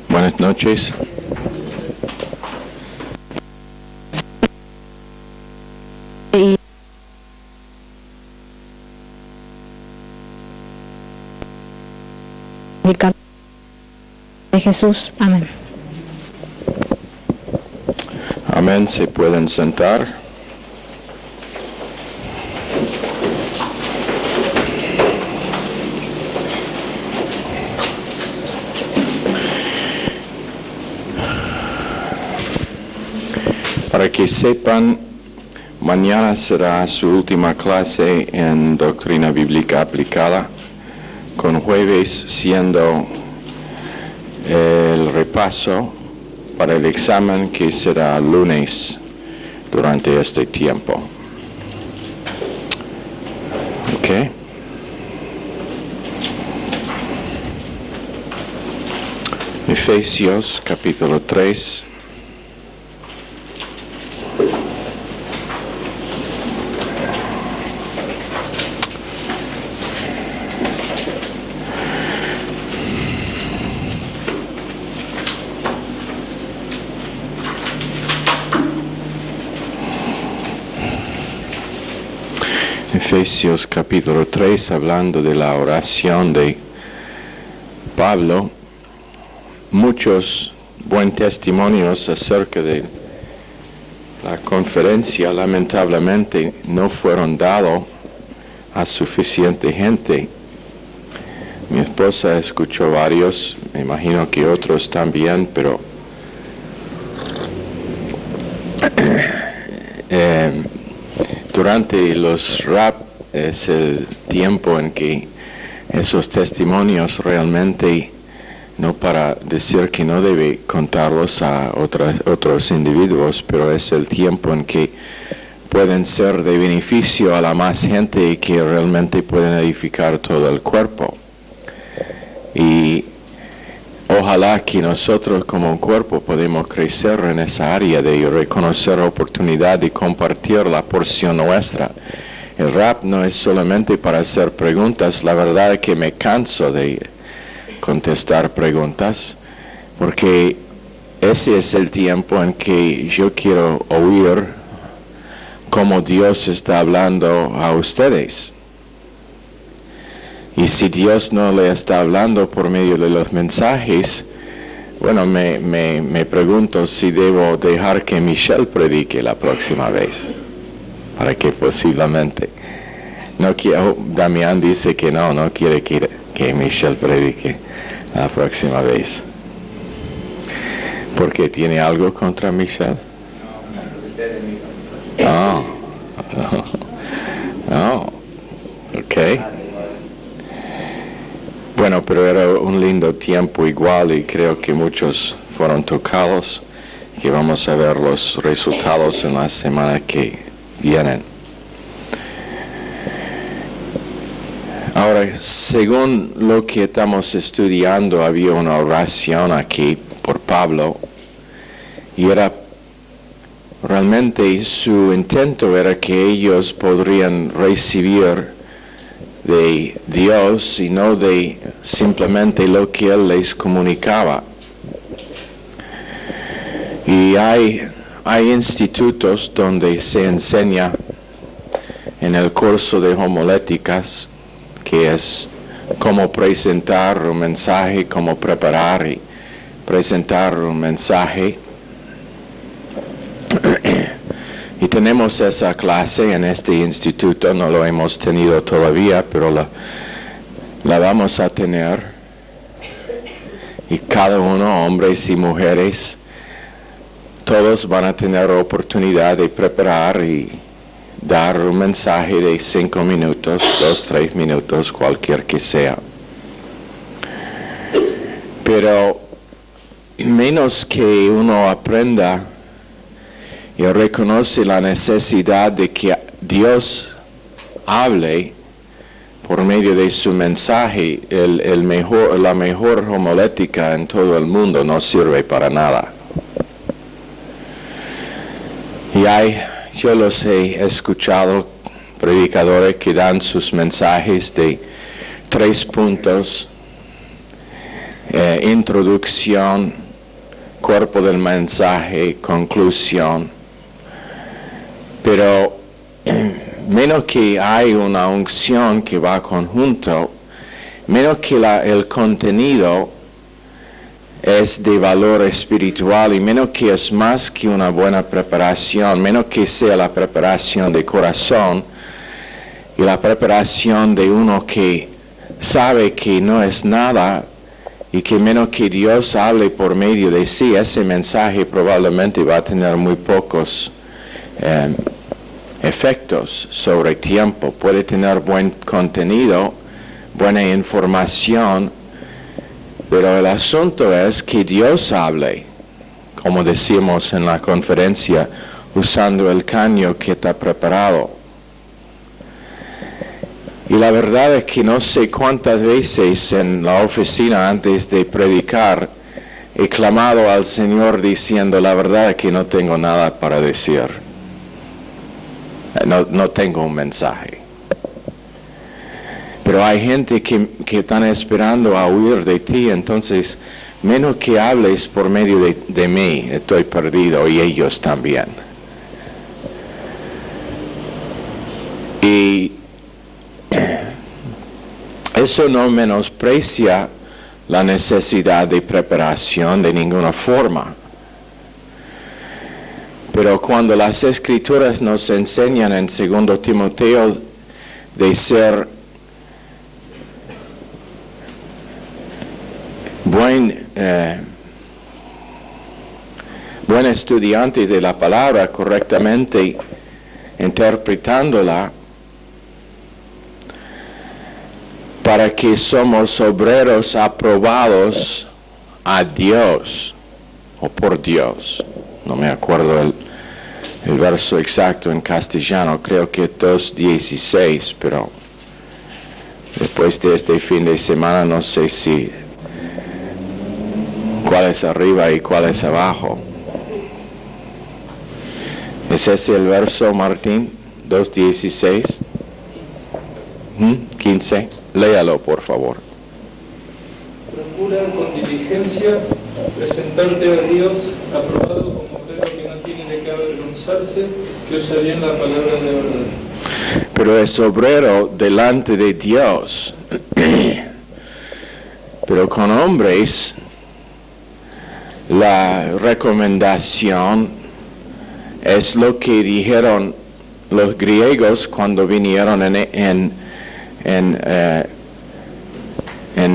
Buenas noches. De Jesús. Amén. Amén. Se pueden sentar. Para que sepan, mañana será su última clase en Doctrina Bíblica Aplicada, con jueves siendo el repaso para el examen que será lunes durante este tiempo. ¿Ok? Efesios capítulo 3. Efesios capítulo 3, hablando de la oración de Pablo, muchos buenos testimonios acerca de la conferencia lamentablemente no fueron dados a suficiente gente. Mi esposa escuchó varios, me imagino que otros también, pero durante los rap es el tiempo en que esos testimonios realmente, no para decir que no debe contarlos a otros individuos, pero es el tiempo en que pueden ser de beneficio a la más gente y que realmente pueden edificar todo el cuerpo. Y ojalá que nosotros como un cuerpo podamos crecer en esa área de reconocer la oportunidad de compartir la porción nuestra. El rap no es solamente para hacer preguntas, la verdad es que me canso de contestar preguntas, porque ese es el tiempo en que yo quiero oír cómo Dios está hablando a ustedes. Y si Dios no le está hablando por medio de los mensajes, bueno, me pregunto si debo dejar que Michelle predique la próxima vez, para que posiblemente, no quiero, Damián dice que no quiere que Michelle predique la próxima vez. ¿Por qué? ¿Tiene algo contra Michelle? No, ok. Bueno, pero era un lindo tiempo igual y creo que muchos fueron tocados, que vamos a ver los resultados en la semana que vienen. Ahora, según lo que estamos estudiando, había una oración aquí por Pablo y era realmente su intento era que ellos podrían recibir de Dios y no de simplemente lo que Él les comunicaba. Y hay institutos donde se enseña en el curso de homiléticas, que es cómo presentar un mensaje, cómo preparar y presentar un mensaje. Y tenemos esa clase en este instituto, no lo hemos tenido todavía, pero la vamos a tener. Y cada uno, hombres y mujeres, todos van a tener oportunidad de preparar y dar un mensaje de 5 minutos, 2, 3 minutos, cualquier que sea. Pero menos que uno aprenda y reconoce la necesidad de que Dios hable por medio de su mensaje, la mejor homilética en todo el mundo no sirve para nada. Y yo los he escuchado, predicadores que dan sus mensajes de 3 puntos, introducción, cuerpo del mensaje, conclusión. Pero menos que hay una unción que va conjunto, menos que el contenido es de valor espiritual y menos que es más que una buena preparación, menos que sea la preparación de corazón y la preparación de uno que sabe que no es nada y que menos que Dios hable por medio de sí, ese mensaje probablemente va a tener muy pocos efectos sobre tiempo. Puede tener buen contenido, buena información, pero el asunto es que Dios hable, como decimos en la conferencia, usando el caño que está preparado. Y la verdad es que no sé cuántas veces en la oficina antes de predicar he clamado al Señor diciendo, la verdad es que no tengo nada para decir. No tengo un mensaje. Pero hay gente que están esperando a huir de ti, entonces menos que hables por medio de mí, estoy perdido y ellos también. Y eso no menosprecia la necesidad de preparación de ninguna forma. Pero cuando las Escrituras nos enseñan en 2 Timoteo de ser buen estudiante de la palabra, correctamente interpretándola, para que somos obreros aprobados a Dios o por Dios. No me acuerdo el verso exacto en castellano, creo que 2:16, pero después de este fin de semana no sé si cuál es arriba y cuál es abajo. ¿Es ese el verso, Martín? 2:16. 15. Léalo, por favor. Procura con diligencia presentarte a Dios aprobado como obrero que no tiene de qué avergonzarse, que usa bien la palabra de verdad. Pero es obrero delante de Dios. Pero con hombres, la recomendación es lo que dijeron los griegos cuando vinieron en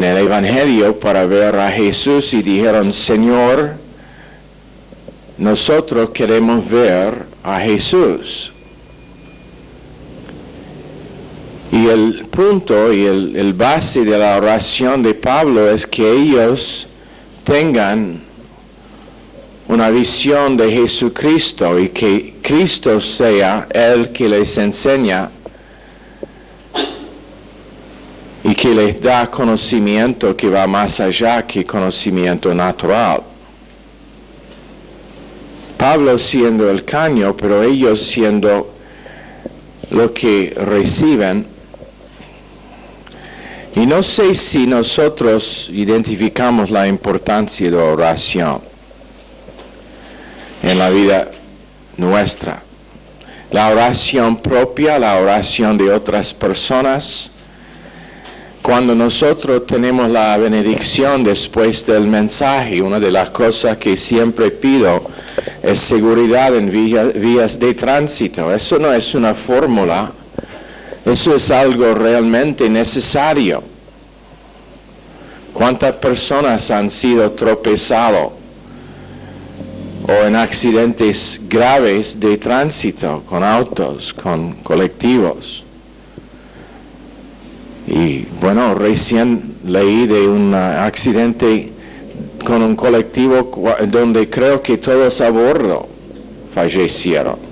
el Evangelio para ver a Jesús y dijeron, Señor, nosotros queremos ver a Jesús. Y el punto y el base de la oración de Pablo es que ellos tengan una visión de Jesucristo y que Cristo sea el que les enseña y que les da conocimiento que va más allá que conocimiento natural. Pablo siendo el caño, pero ellos siendo lo que reciben. Y no sé si nosotros identificamos la importancia de la oración en la vida nuestra. La oración propia, la oración de otras personas. Cuando nosotros tenemos la benedicción después del mensaje, una de las cosas que siempre pido es seguridad en vías de tránsito. Eso no es una fórmula, eso es algo realmente necesario. ¿Cuántas personas han sido tropezados o en accidentes graves de tránsito con autos, con colectivos? Y bueno, recién leí de un accidente con un colectivo donde creo que todos a bordo fallecieron.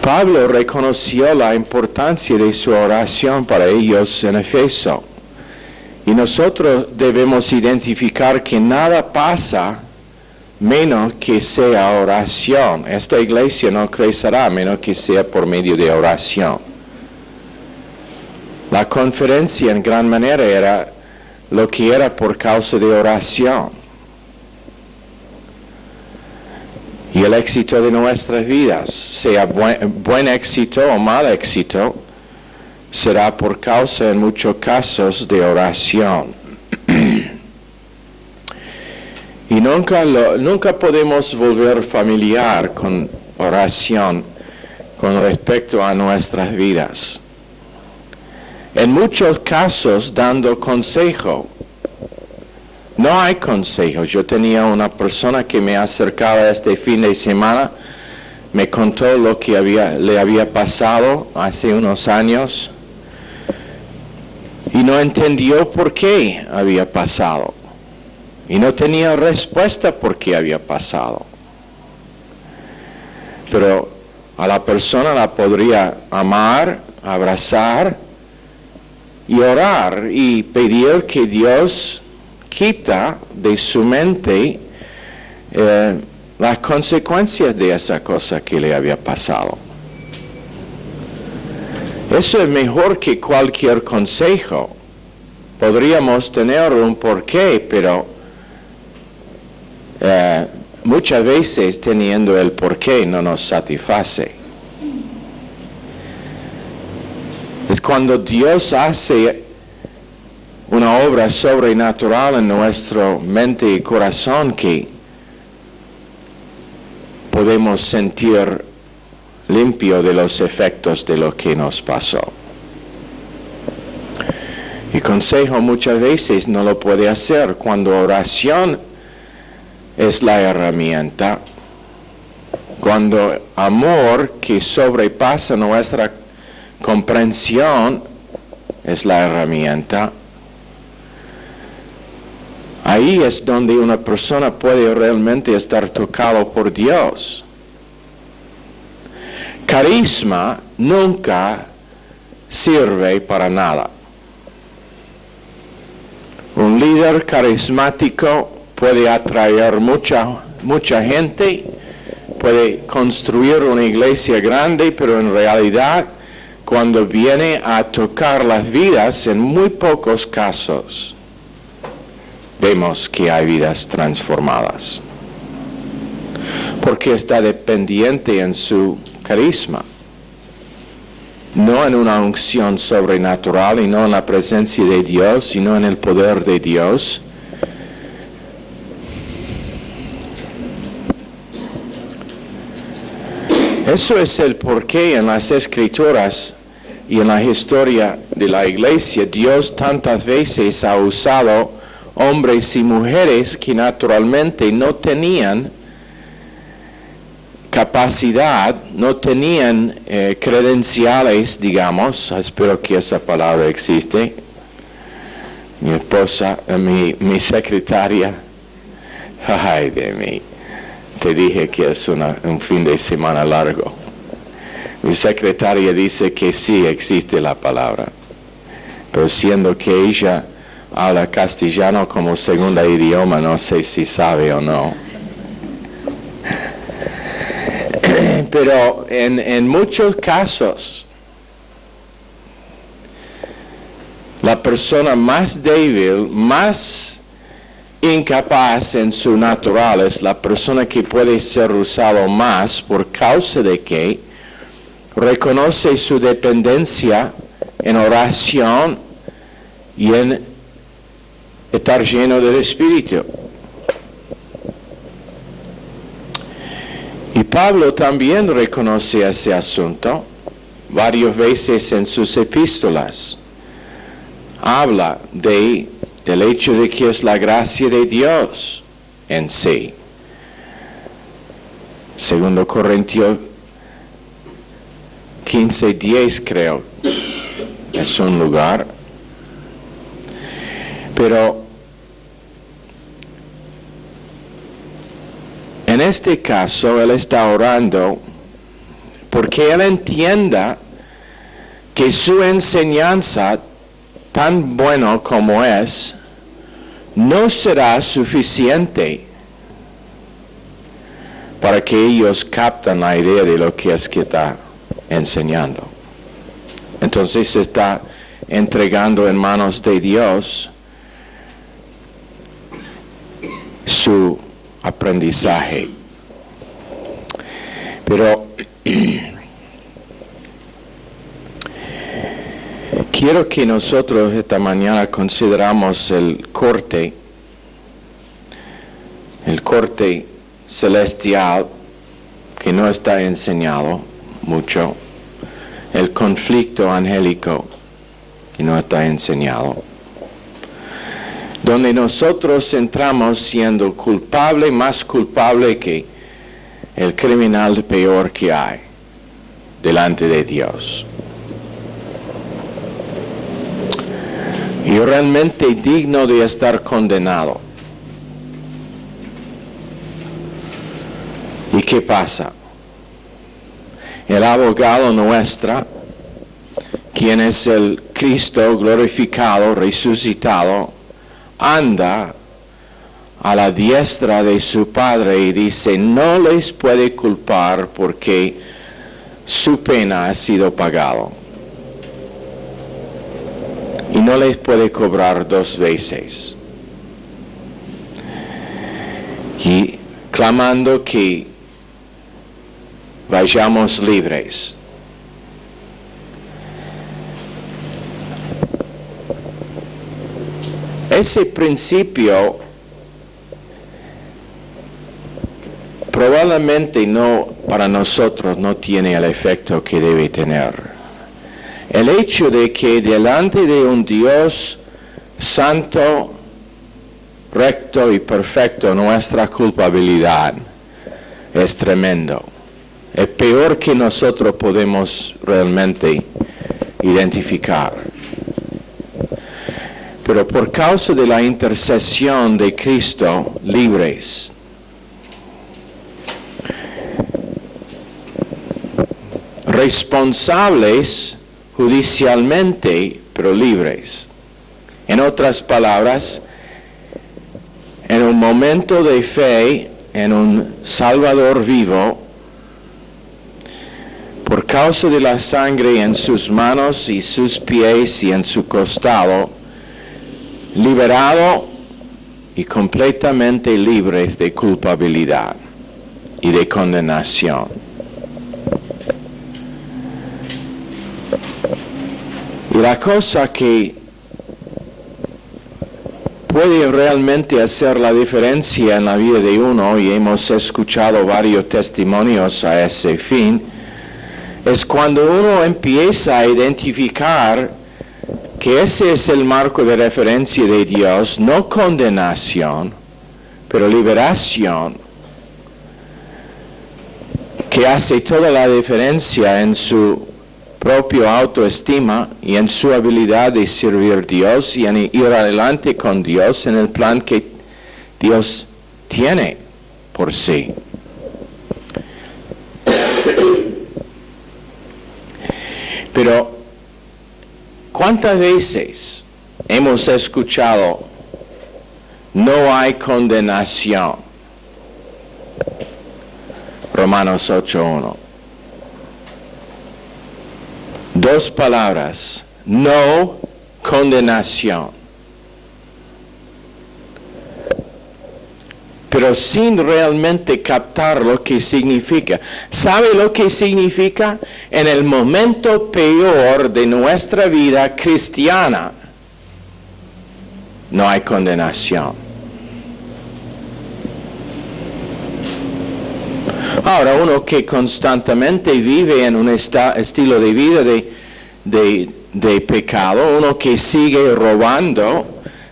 Pablo reconoció la importancia de su oración para ellos en Efeso. Y nosotros debemos identificar que nada pasa menos que sea oración. Esta iglesia no crecerá menos que sea por medio de oración. La conferencia en gran manera era lo que era por causa de oración. Y el éxito de nuestras vidas, sea buen éxito o mal éxito, será por causa en muchos casos de oración. Y nunca podemos volver familiar con oración con respecto a nuestras vidas. En muchos casos dando consejo. No hay consejo. Yo tenía una persona que me acercaba este fin de semana, me contó lo que le había pasado hace unos años y no entendió por qué había pasado. Y no tenía respuesta por qué había pasado. Pero a la persona la podría amar, abrazar y orar y pedir que Dios quita de su mente las consecuencias de esa cosa que le había pasado. Eso es mejor que cualquier consejo. Podríamos tener un porqué, pero muchas veces teniendo el porqué no nos satisface. Es cuando Dios hace una obra sobrenatural en nuestra mente y corazón que podemos sentir limpio de los efectos de lo que nos pasó. Y consejo muchas veces no lo puede hacer cuando oración es la herramienta, cuando amor que sobrepasa nuestra comprensión es la herramienta. Ahí es donde una persona puede realmente estar tocado por Dios. Carisma nunca sirve para nada. Un líder carismático puede atraer mucha gente, puede construir una iglesia grande, pero en realidad cuando viene a tocar las vidas, en muy pocos casos vemos que hay vidas transformadas. Porque está dependiente en su carisma, no en una unción sobrenatural y no en la presencia de Dios, sino en el poder de Dios. Eso es el porqué en las Escrituras y en la historia de la iglesia Dios tantas veces ha usado hombres y mujeres que naturalmente no tenían capacidad, no tenían credenciales, digamos. Espero que esa palabra existe. Mi esposa, mi secretaria, ay de mí, te dije que es un fin de semana largo. Mi secretaria dice que sí existe la palabra, pero siendo que ella habla castellano como segunda idioma, no sé si sabe o no. Pero en muchos casos, la persona más débil, más incapaz en su natural, es la persona que puede ser usado más por causa de que reconoce su dependencia en oración y en estar lleno del Espíritu. Y Pablo también reconoce ese asunto varias veces en sus epístolas. habla del hecho de que es la gracia de Dios en sí. 2 Corintios 15:10 creo es un lugar. Pero en este caso él está orando porque él entienda que su enseñanza, tan bueno como es, no será suficiente para que ellos capten la idea de lo que es que está enseñando. Entonces se está entregando en manos de Dios su aprendizaje. Pero quiero que nosotros esta mañana consideramos el corte celestial, que no está enseñado mucho, el conflicto angélico, que no está enseñado, donde nosotros entramos siendo culpable, más culpable que el criminal peor que hay delante de Dios. Y realmente digno de estar condenado. ¿Y qué pasa? El abogado nuestro, quien es el Cristo glorificado, resucitado, anda a la diestra de su Padre y dice, no les puede culpar porque su pena ha sido pagado. Y no les puede cobrar 2 veces. Y clamando que vayamos libres. Ese principio probablemente no, para nosotros no tiene el efecto que debe tener. El hecho de que delante de un Dios santo, recto y perfecto, nuestra culpabilidad es tremendo. Es peor que nosotros podemos realmente identificar. Pero por causa de la intercesión de Cristo, libres. Responsables judicialmente, pero libres. En otras palabras, en un momento de fe, en un Salvador vivo, por causa de la sangre en sus manos y sus pies y en su costado, liberado y completamente libres de culpabilidad y de condenación. Y la cosa que puede realmente hacer la diferencia en la vida de uno, y hemos escuchado varios testimonios a ese fin, es cuando uno empieza a identificar que ese es el marco de referencia de Dios, no condenación, pero liberación, que hace toda la diferencia en su propia autoestima y en su habilidad de servir a Dios y en ir adelante con Dios en el plan que Dios tiene por sí. Pero, ¿cuántas veces hemos escuchado no hay condenación? Romanos 8:1. 2 palabras, no condenación. Pero sin realmente captar lo que significa. ¿Sabe lo que significa? En el momento peor de nuestra vida cristiana, no hay condenación. Ahora, uno que constantemente vive en un estilo de vida de de pecado, uno que sigue robando,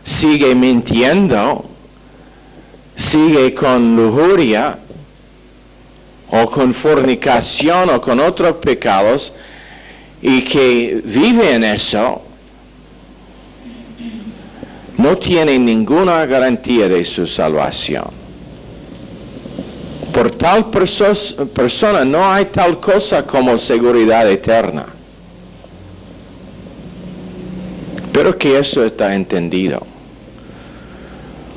sigue mintiendo, sigue con lujuria, o con fornicación, o con otros pecados, y que vive en eso, no tiene ninguna garantía de su salvación. Por tal persona no hay tal cosa como seguridad eterna. Pero que eso está entendido.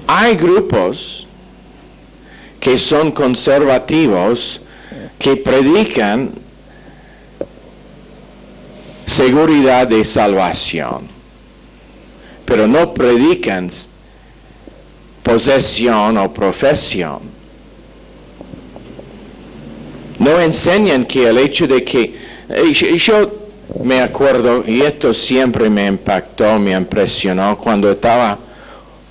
Hay grupos que son conservativos, que predican seguridad de salvación, pero no predican posesión o profesión. No enseñan que el hecho de que, yo me acuerdo, y esto siempre me impactó, me impresionó, cuando estaba,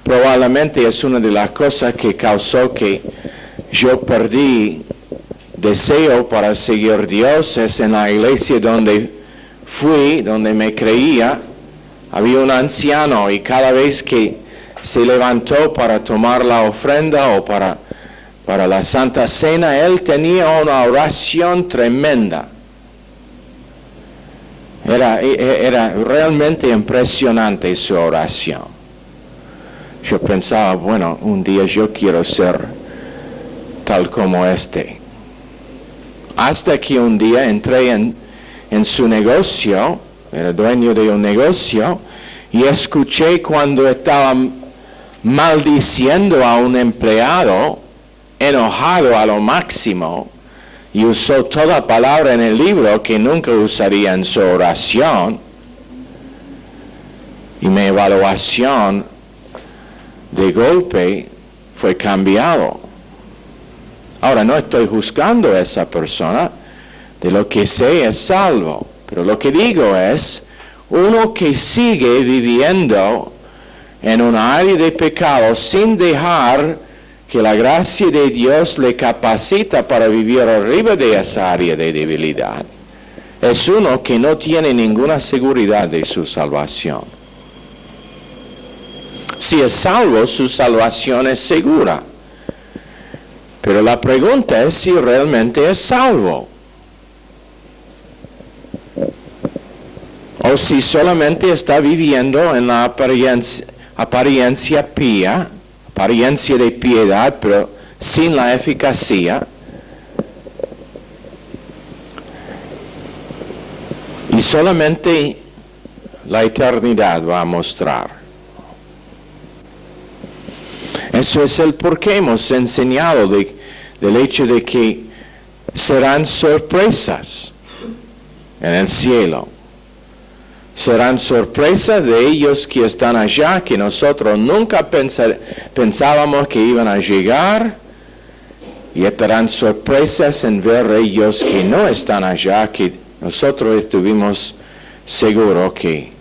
probablemente es una de las cosas que causó que yo perdí deseo para seguir a Dios, es en la iglesia donde fui, donde me creía, había un anciano y cada vez que se levantó para tomar la ofrenda o para la Santa Cena, él tenía una oración tremenda. Era realmente impresionante su oración. Yo pensaba, bueno, un día yo quiero ser tal como este. Hasta que un día entré en su negocio, era dueño de un negocio, y escuché cuando estaba maldiciendo a un empleado, enojado a lo máximo, y usó toda palabra en el libro que nunca usaría en su oración, y mi evaluación de golpe fue cambiado. Ahora no estoy juzgando a esa persona, de lo que sé es salvo, pero lo que digo es, uno que sigue viviendo en un área de pecado sin dejar que la gracia de Dios le capacita para vivir arriba de esa área de debilidad, es uno que no tiene ninguna seguridad de su salvación. Si es salvo, su salvación es segura. Pero la pregunta es si realmente es salvo. O si solamente está viviendo en la apariencia pía, apariencia de piedad, pero sin la eficacia. Y solamente la eternidad va a mostrar. Eso es el por qué hemos enseñado del hecho de que serán sorpresas en el cielo. Serán sorpresas de ellos que están allá, que nosotros nunca pensábamos que iban a llegar. Y estarán sorpresas en ver ellos que no están allá, que nosotros estuvimos seguros que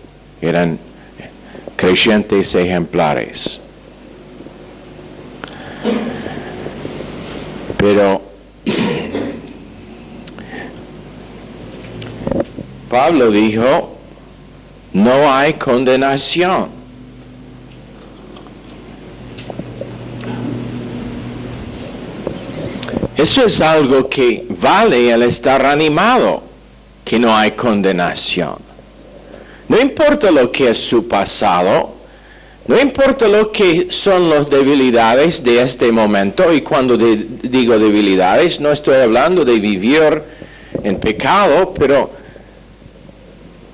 eran creyentes ejemplares. Pero Pablo dijo, no hay condenación. Eso es algo que vale el estar animado, que no hay condenación. No importa lo que es su pasado, no importa lo que son las debilidades de este momento, y cuando digo debilidades, no estoy hablando de vivir en pecado, pero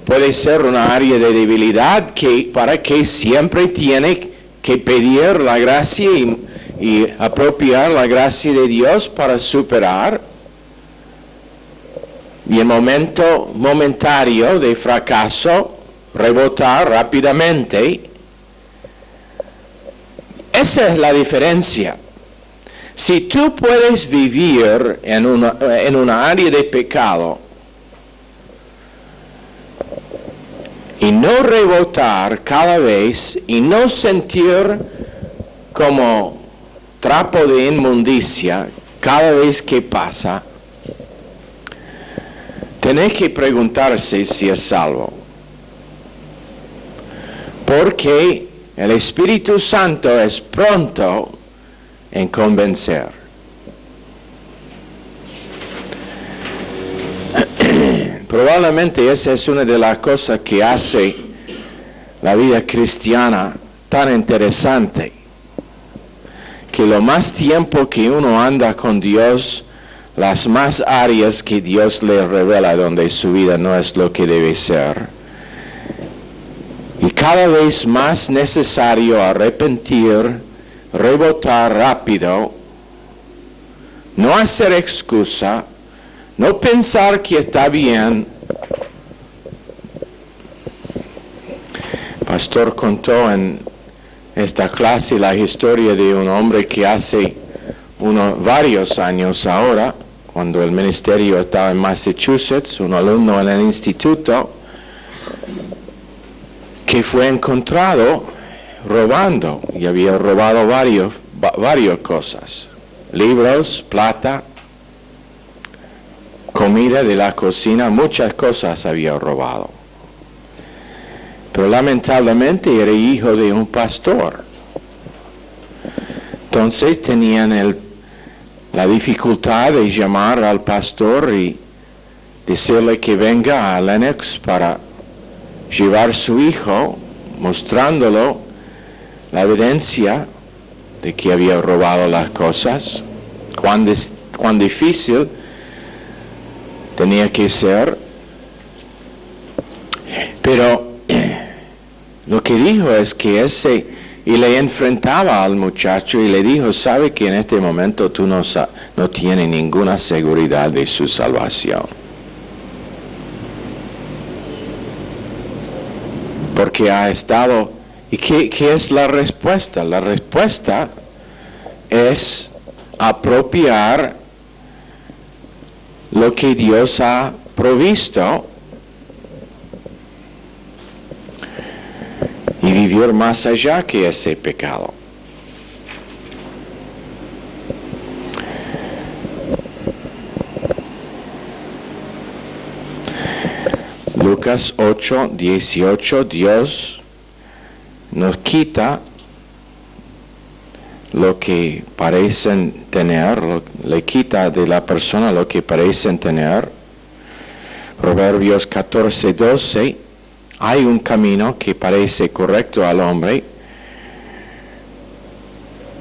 puede ser una área de debilidad para que siempre tiene que pedir la gracia y apropiar la gracia de Dios para superar. Y el momento momentario de fracaso, rebotar rápidamente. Esa es la diferencia. Si tú puedes vivir en una área de pecado y no rebotar cada vez y no sentir como trapo de inmundicia cada vez que pasa, tenés que preguntarse si es salvo. porque el Espíritu Santo es pronto en convencer. Probablemente esa es una de las cosas que hace la vida cristiana tan interesante, que lo más tiempo que uno anda con Dios, las más áreas que Dios le revela donde su vida no es lo que debe ser. Y cada vez más necesario arrepentir, rebotar rápido, no hacer excusa, no pensar que está bien. El pastor contó en esta clase la historia de un hombre que hace varios años ahora, cuando el ministerio estaba en Massachusetts, un alumno en el instituto, que fue encontrado robando, y había robado varias cosas, libros, plata, comida de la cocina, muchas cosas había robado. Pero lamentablemente era hijo de un pastor. Entonces tenían la dificultad de llamar al pastor y decirle que venga a Lenox para llevar su hijo, mostrándolo la evidencia de que había robado las cosas, cuán difícil tenía que ser. Pero lo que dijo es que y le enfrentaba al muchacho y le dijo, sabe que en este momento tú no tienes ninguna seguridad de su salvación. Porque ha estado... ¿Y qué es la respuesta? La respuesta es apropiar lo que Dios ha provisto y vivir más allá que ese pecado. Lucas 8:18, Dios nos quita lo que parecen tener, le quita de la persona lo que parecen tener. Proverbios 14:12, hay un camino que parece correcto al hombre,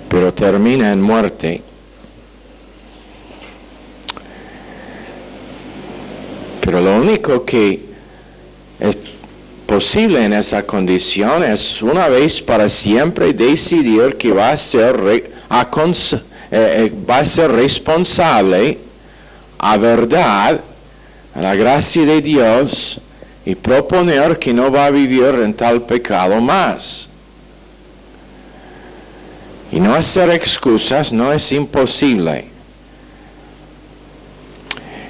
pero termina en muerte. Pero lo único que es posible en esa condición es una vez para siempre decidir que va a ser responsable a verdad, a la gracia de Dios, y proponer que no va a vivir en tal pecado más. Y no hacer excusas no es imposible.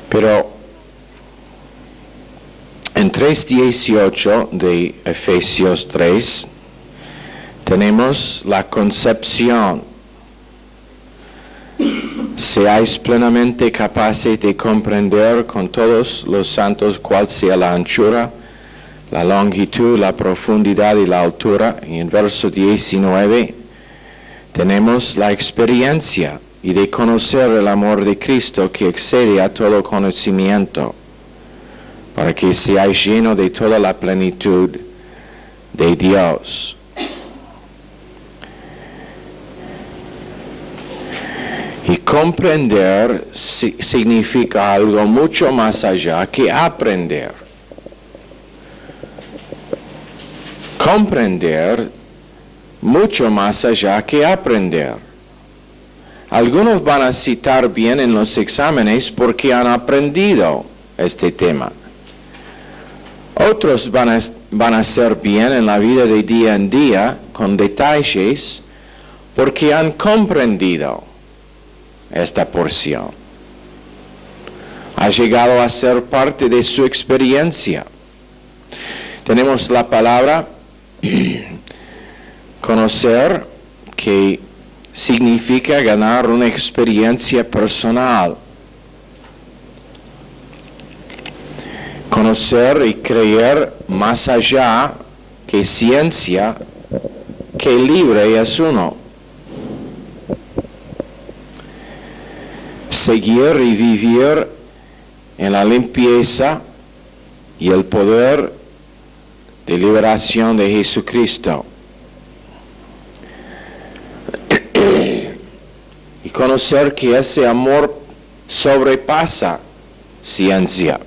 Pero en 3:18 de Efesios 3 tenemos la concepción. Seáis plenamente capaces de comprender con todos los santos cuál sea la anchura, la longitud, la profundidad y la altura. Y en verso 19 tenemos la experiencia y de conocer el amor de Cristo que excede a todo conocimiento, para que seáis llenos de toda la plenitud de Dios. Y comprender significa algo mucho más allá que aprender. Comprender mucho más allá que aprender. Algunos van a citar bien en los exámenes porque han aprendido este tema. Otros van a hacer bien en la vida de día en día con detalles porque han comprendido esta porción. Ha llegado a ser parte de su experiencia. Tenemos la palabra conocer, que significa ganar una experiencia personal. Conocer y creer más allá que ciencia, que libre es uno. Seguir y vivir en la limpieza y el poder de liberación de Jesucristo. Y conocer que ese amor sobrepasa ciencia.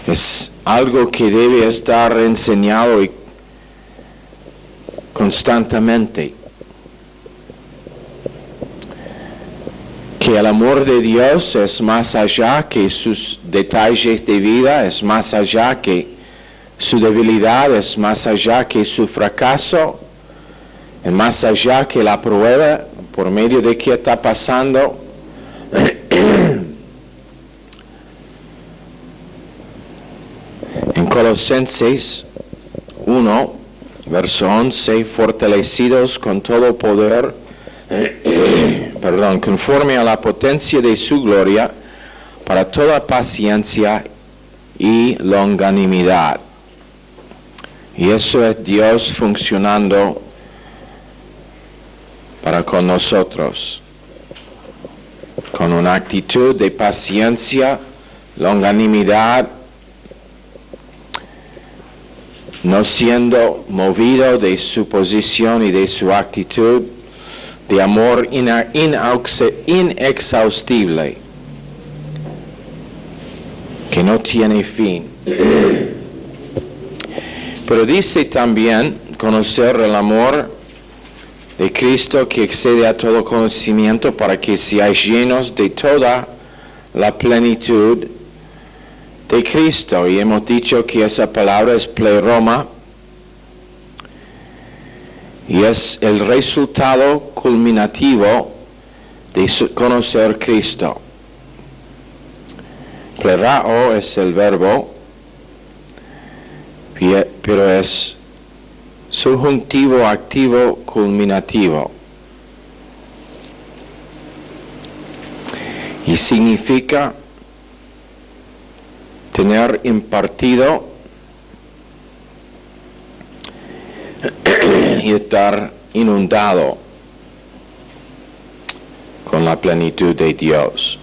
Es algo que debe estar enseñado constantemente. Que el amor de Dios es más allá que sus detalles de vida, es más allá que su debilidad, es más allá que su fracaso, es más allá que la prueba por medio de que está pasando. En Colosenses 1, verso 11, fortalecidos con todo poder, conforme a la potencia de su gloria, para toda paciencia y longanimidad. Y eso es Dios funcionando para con nosotros, con una actitud de paciencia, longanimidad, no siendo movido de su posición y de su actitud de amor inexhaustible, que no tiene fin. Pero dice también conocer el amor de Cristo que excede a todo conocimiento, para que seáis llenos de toda la plenitud de Cristo. Y hemos dicho que esa palabra es pleroma, y es el resultado culminativo de conocer Cristo. Plerao es el verbo, pero es subjuntivo activo culminativo. Y significa tener impartido y estar inundado con la plenitud de Dios.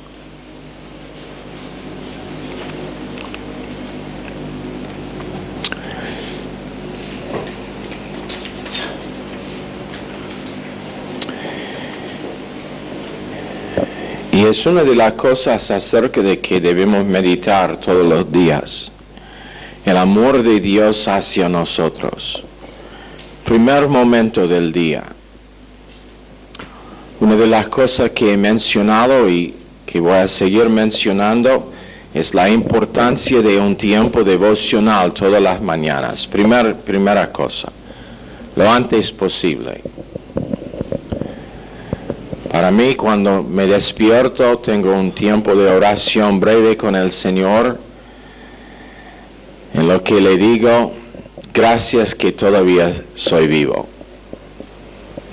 Y es una de las cosas acerca de que debemos meditar todos los días. El amor de Dios hacia nosotros. Primer momento del día. Una de las cosas que he mencionado y que voy a seguir mencionando es la importancia de un tiempo devocional todas las mañanas. Primera cosa, lo antes posible. Para mí, cuando me despierto, tengo un tiempo de oración breve con el Señor, en lo que le digo, gracias que todavía soy vivo.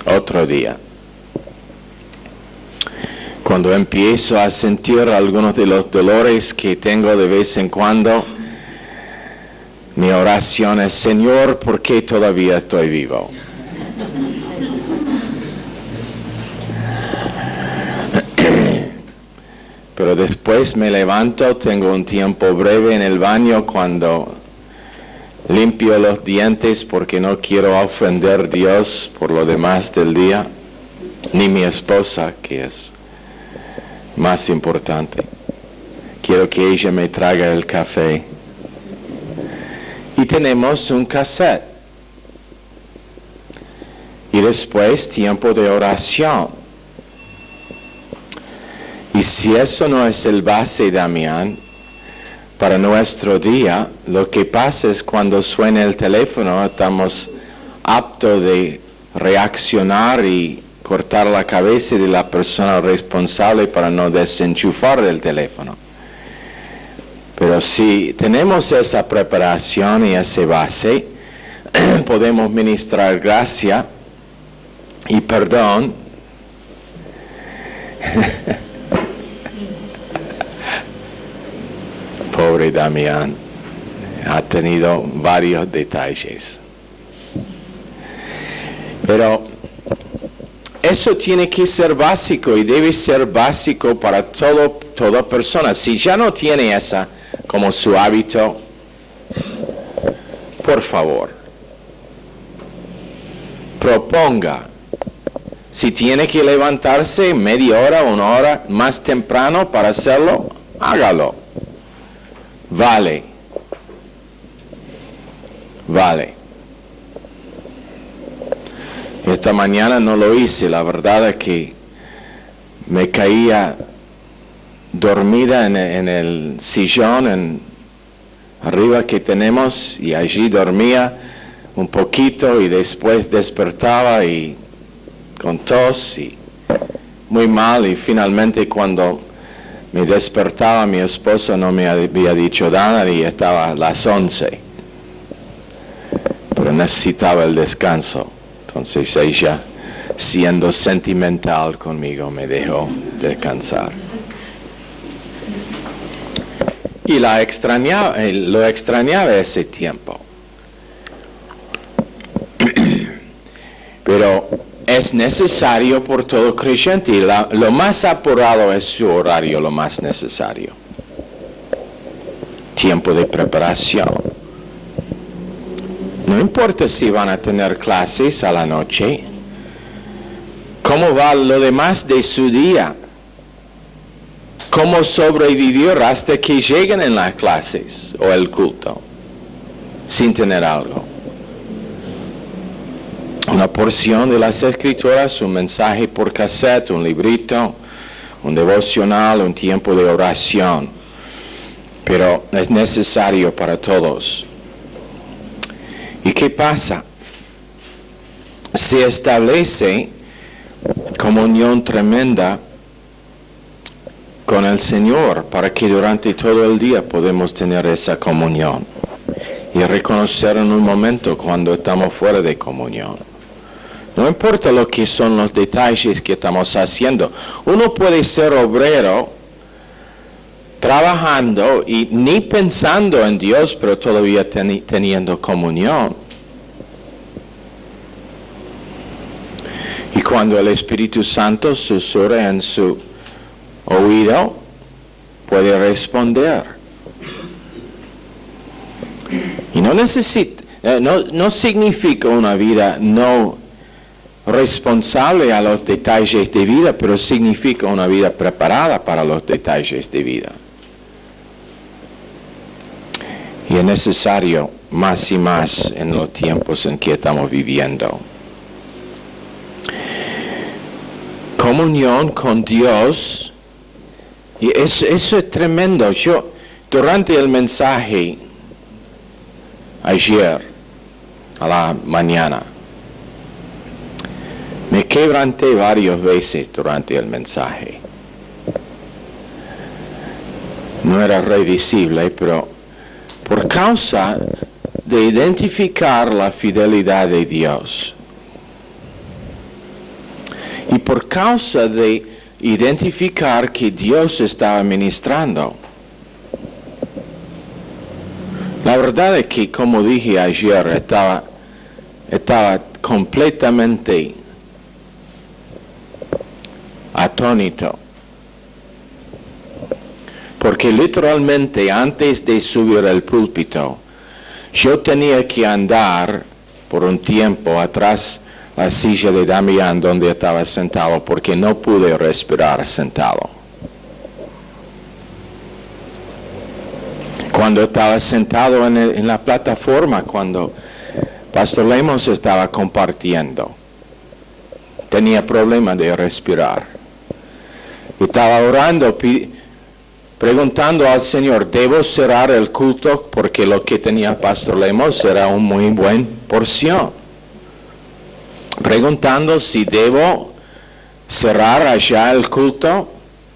Otro día. Cuando empiezo a sentir algunos de los dolores que tengo de vez en cuando, mi oración es, Señor, ¿por qué todavía estoy vivo? Pero después me levanto, tengo un tiempo breve en el baño cuando limpio los dientes porque no quiero ofender a Dios por lo demás del día, ni mi esposa, que es más importante. Quiero que ella me traiga el café. Y tenemos un cassette. Y después tiempo de oración. Y si eso no es el base, Damián, para nuestro día, lo que pasa es cuando suena el teléfono, estamos aptos de reaccionar y cortar la cabeza de la persona responsable para no desenchufar el teléfono. Pero si tenemos esa preparación y esa base, podemos ministrar gracia y perdón. Pobre Damián, ha tenido varios detalles. Pero eso tiene que ser básico y debe ser básico para toda persona. Si ya no tiene esa como su hábito, por favor, proponga. Si tiene que levantarse media hora, una hora más temprano para hacerlo, hágalo. Vale. Esta mañana no lo hice, la verdad es que me caía dormida en el sillón arriba que tenemos y allí dormía un poquito y después despertaba y con tos y muy mal, y finalmente cuando me despertaba mi esposa no me había dicho nada y estaba a las 11, pero necesitaba el descanso. Entonces ella, siendo sentimental conmigo, me dejó descansar. Y lo extrañaba ese tiempo. Pero es necesario por todo creyente, y lo más apurado es su horario, lo más necesario. Tiempo de preparación. No importa si van a tener clases a la noche, cómo va lo demás de su día, cómo sobrevivir hasta que lleguen en las clases o el culto, sin tener algo. Una porción de las Escrituras, un mensaje por cassette, un librito, un devocional, un tiempo de oración. Pero es necesario para todos. ¿Y qué pasa? Se establece comunión tremenda con el Señor para que durante todo el día podamos tener esa comunión y reconocer en un momento cuando estamos fuera de comunión. No importa lo que son los detalles que estamos haciendo. Uno puede ser obrero, trabajando y ni pensando en Dios, pero todavía teniendo comunión. Y cuando el Espíritu Santo susurra en su oído, puede responder. Y no significa una vida no responsable a los detalles de vida, pero significa una vida preparada para los detalles de vida. Y es necesario más y más en los tiempos en que estamos viviendo. Comunión con Dios, y eso es tremendo. Yo, durante el mensaje, ayer, a la mañana, me quebranté varias veces durante el mensaje. No era revisible, pero por causa de identificar la fidelidad de Dios. Y por causa de identificar que Dios estaba ministrando. La verdad es que, como dije ayer, estaba completamente atónito. Porque literalmente antes de subir al púlpito, yo tenía que andar por un tiempo atrás la silla de Damián donde estaba sentado, porque no pude respirar sentado. Cuando estaba sentado en la plataforma, cuando Pastor Lemos estaba compartiendo, tenía problemas de respirar. Estaba orando, preguntando al Señor, ¿debo cerrar el culto? Porque lo que tenía Pastor Lemos era una muy buena porción. Preguntando si debo cerrar allá el culto,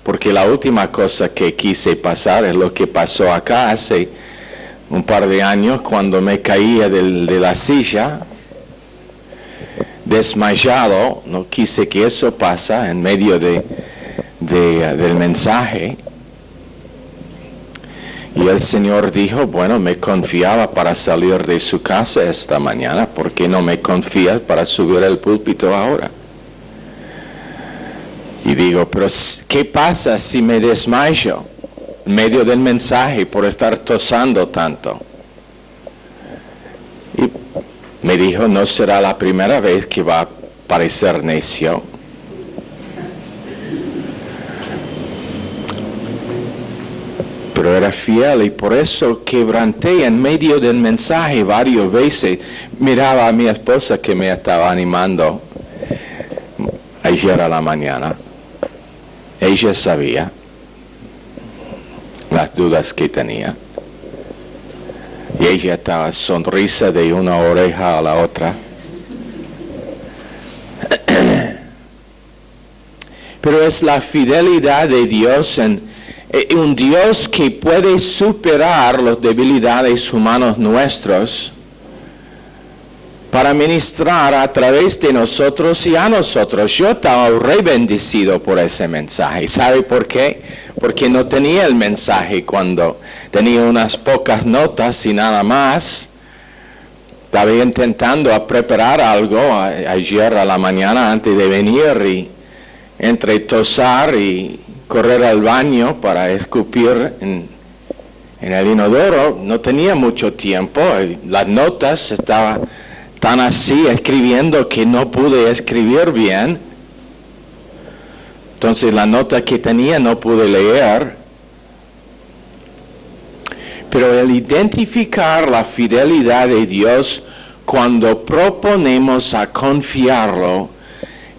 porque la última cosa que quise pasar es lo que pasó acá hace un par de años cuando me caía de la silla, desmayado. No quise que eso pase en medio del mensaje. Y el Señor dijo, bueno, me confiaba para salir de su casa esta mañana, ¿por qué no me confías para subir al púlpito ahora? Y digo, pero ¿qué pasa si me desmayo en medio del mensaje por estar tosando tanto? Y me dijo, no será la primera vez que va a parecer necio. Pero era fiel y por eso quebranté en medio del mensaje varias veces. Miraba a mi esposa que me estaba animando ayer a la mañana. Ella sabía las dudas que tenía. Y ella estaba sonrisa de una oreja a la otra. Pero es la fidelidad de Dios en un Dios que puede superar las debilidades humanas nuestras para ministrar a través de nosotros y a nosotros. Yo estaba re bendecido por ese mensaje. ¿Sabe por qué? Porque no tenía el mensaje cuando tenía unas pocas notas y nada más. Estaba intentando preparar algo ayer a la mañana antes de venir y entre tosar y correr al baño para escupir en el inodoro, no tenía mucho tiempo. Las notas estaban tan así escribiendo que no pude escribir bien. Entonces la nota que tenía no pude leer. Pero el identificar la fidelidad de Dios cuando proponemos a confiarlo,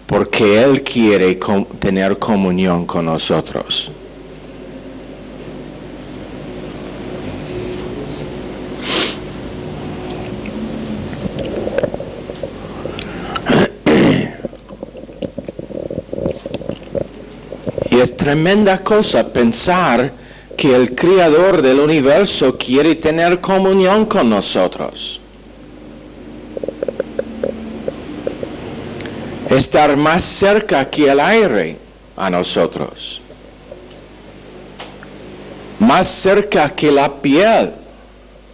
porque Él quiere tener comunión con nosotros. Y es tremenda cosa pensar que el Creador del universo quiere tener comunión con nosotros. Estar más cerca que el aire a nosotros. Más cerca que la piel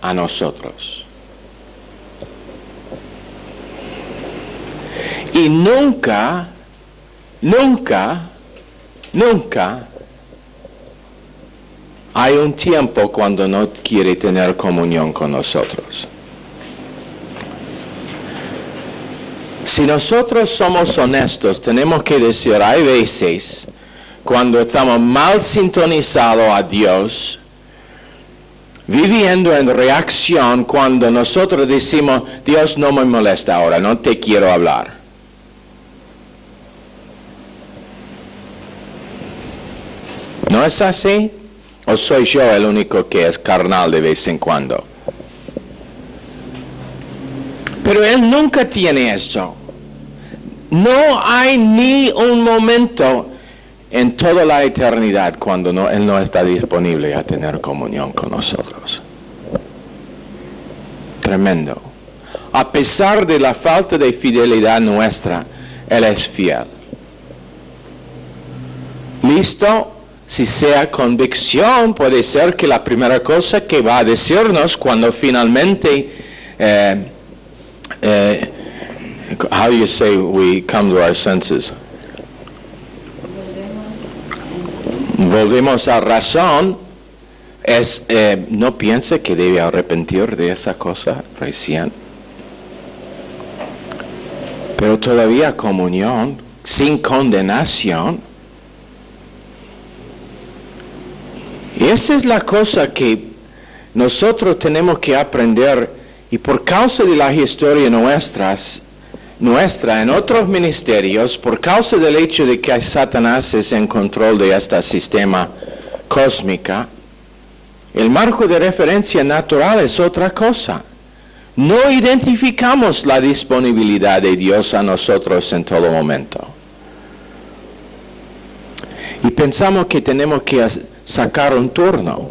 a nosotros. Y nunca hay un tiempo cuando no quiere tener comunión con nosotros. Si nosotros somos honestos, tenemos que decir, hay veces cuando estamos mal sintonizados a Dios, viviendo en reacción cuando nosotros decimos, Dios no me molesta ahora, no te quiero hablar. ¿No es así? ¿O soy yo el único que es carnal de vez en cuando? Pero Él nunca tiene esto. No hay ni un momento en toda la eternidad cuando Él no está disponible a tener comunión con nosotros. Tremendo. A pesar de la falta de fidelidad nuestra, Él es fiel. ¿Listo? Si sea convicción, puede ser que la primera cosa que va a decirnos cuando finalmente how do you say we come to our senses? Volvemos a razón. No piense que debe arrepentir de esa cosa recién. Pero todavía comunión, sin condenación. Y esa es la cosa que nosotros tenemos que aprender. Y por causa de la historia nuestra en otros ministerios, por causa del hecho de que Satanás es en control de este sistema cósmico, el marco de referencia natural es otra cosa. No identificamos la disponibilidad de Dios a nosotros en todo momento. Y pensamos que tenemos que sacar un turno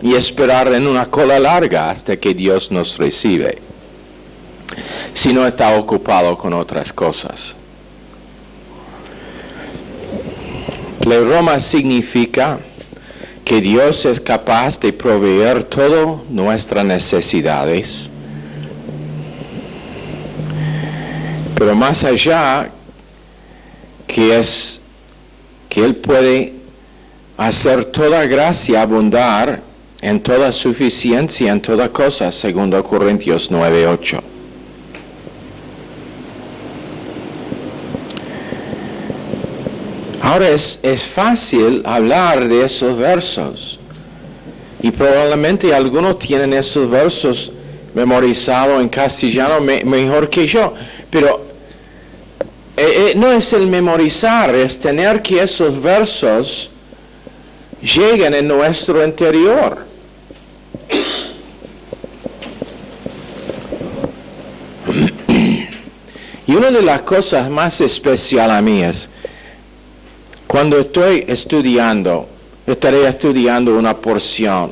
y esperar en una cola larga hasta que Dios nos recibe, si no está ocupado con otras cosas. Pleroma significa que Dios es capaz de proveer todas nuestras necesidades. Pero más allá, que Él puede hacer toda gracia abundar en toda suficiencia, en toda cosa, 2 Corintios 9:8. Ahora es fácil hablar de esos versos, y probablemente algunos tienen esos versos memorizados en castellano mejor que yo, pero no es el memorizar, es tener que esos versos lleguen en nuestro interior. Y una de las cosas más especiales a mí es, cuando estaré estudiando una porción,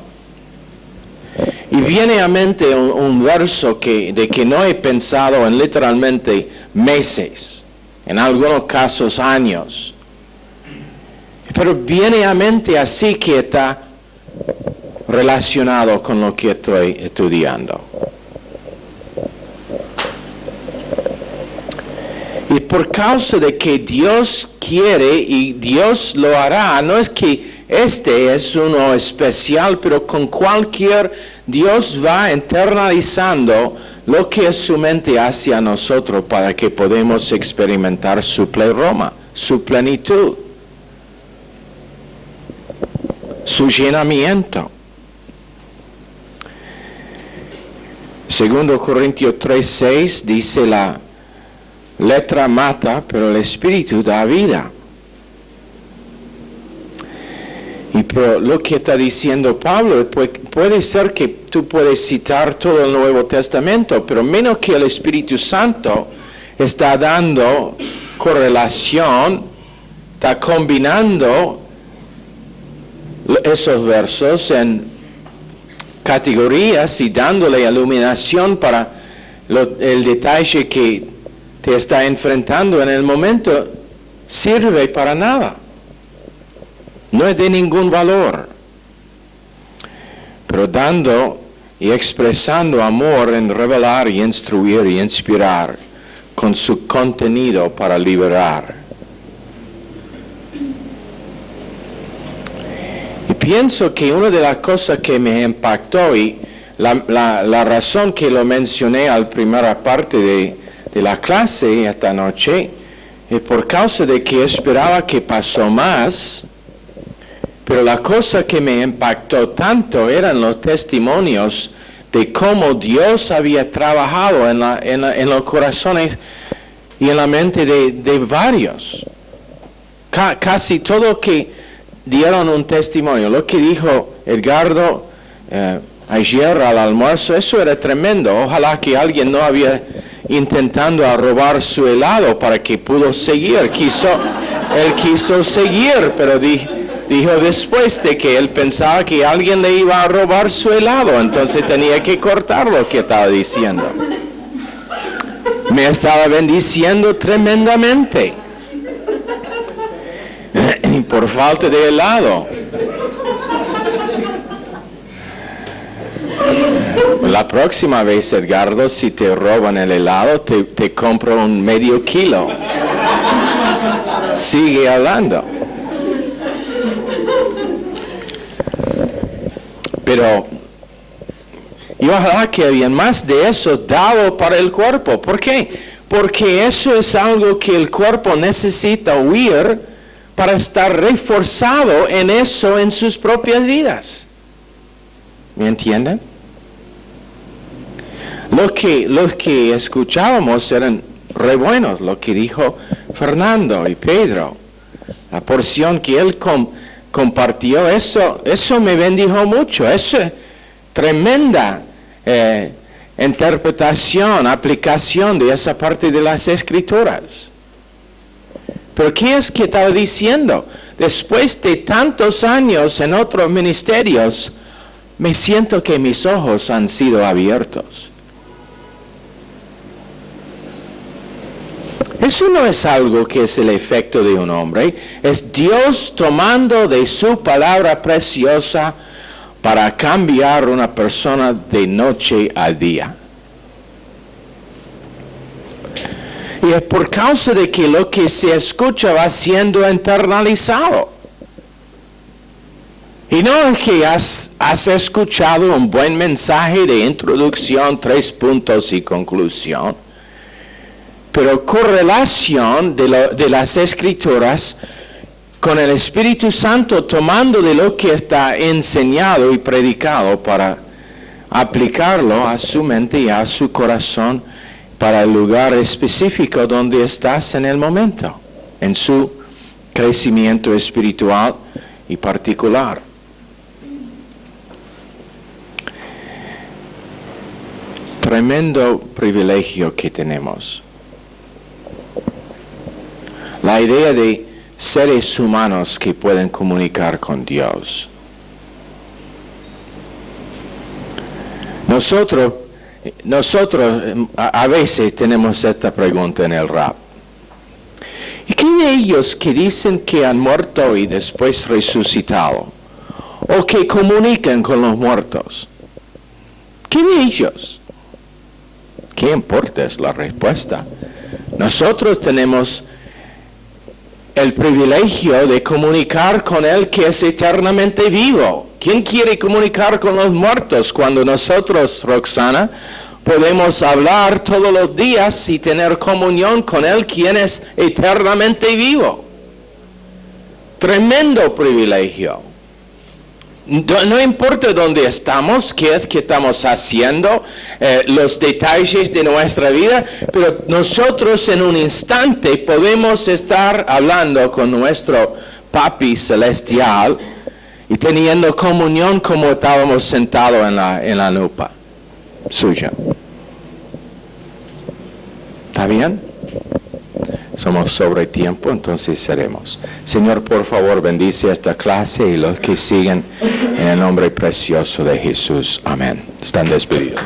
y viene a mente un verso de que no he pensado en literalmente meses, en algunos casos años, pero viene a mente así que está relacionado con lo que estoy estudiando. Y por causa de que Dios quiere y Dios lo hará, no es que este es uno especial, pero con cualquier Dios va internalizando lo que es su mente hacia nosotros para que podamos experimentar su pleroma, su plenitud, su llenamiento. 2 Corintios 3:6 dice: la letra mata, pero el espíritu da vida. Pero lo que está diciendo Pablo, puede ser que tú puedes citar todo el Nuevo Testamento, pero menos que el Espíritu Santo está dando correlación, está combinando esos versos en categorías y dándole iluminación para el detalle que te está enfrentando en el momento, sirve para nada. No es de ningún valor. Pero dando y expresando amor en revelar y instruir y inspirar con su contenido para liberar. Y pienso que una de las cosas que me impactó y la razón que lo mencioné al primera parte de la clase esta noche es por causa de que esperaba que pasó más. Pero la cosa que me impactó tanto eran los testimonios de cómo Dios había trabajado en los corazones y en la mente de varios. Casi todos que dieron un testimonio. Lo que dijo Edgardo ayer al almuerzo, eso era tremendo. Ojalá que alguien no había intentando robar su helado para que pudo seguir. Él quiso seguir, pero dijo después de que él pensaba que alguien le iba a robar su helado, entonces tenía que cortar lo que estaba diciendo. Me estaba bendiciendo tremendamente. Y por falta de helado. La próxima vez, Edgardo, si te roban el helado, te compro un medio kilo. Sigue hablando. Pero, y ojalá que había más de eso dado para el cuerpo. ¿Por qué? Porque eso es algo que el cuerpo necesita oír para estar reforzado en eso en sus propias vidas. ¿Me entienden? Los que escuchábamos eran re buenos, lo que dijo Fernando y Pedro. La porción que él compartió, eso me bendijo mucho. Eso es tremenda interpretación, aplicación de esa parte de las Escrituras. Pero ¿qué es que estaba diciendo? Después de tantos años en otros ministerios, me siento que mis ojos han sido abiertos. Eso no es algo que es el efecto de un hombre, es Dios tomando de su palabra preciosa para cambiar una persona de noche a día. Y es por causa de que lo que se escucha va siendo internalizado. Y no es que has escuchado un buen mensaje de introducción, 3 puntos y conclusión, pero correlación de las Escrituras con el Espíritu Santo tomando de lo que está enseñado y predicado para aplicarlo a su mente y a su corazón para el lugar específico donde estás en el momento, en su crecimiento espiritual y particular. Tremendo privilegio que tenemos. La idea de seres humanos que pueden comunicar con Dios. Nosotros a veces tenemos esta pregunta en el rap. ¿Y qué de ellos que dicen que han muerto y después resucitado? ¿O que comunican con los muertos? ¿Qué de ellos? ¿Qué importa? Es la respuesta. Nosotros tenemos el privilegio de comunicar con Él que es eternamente vivo. ¿Quién quiere comunicar con los muertos cuando nosotros, Roxana, podemos hablar todos los días y tener comunión con Él, quien es eternamente vivo? Tremendo privilegio. No importa dónde estamos, qué es que estamos haciendo, los detalles de nuestra vida, pero nosotros en un instante podemos estar hablando con nuestro Papi Celestial y teniendo comunión como estábamos sentados en la nupa suya. ¿Está bien? Somos sobre tiempo, entonces seremos. Señor, por favor, bendice esta clase y los que siguen en el nombre precioso de Jesús. Amén. Están despedidos.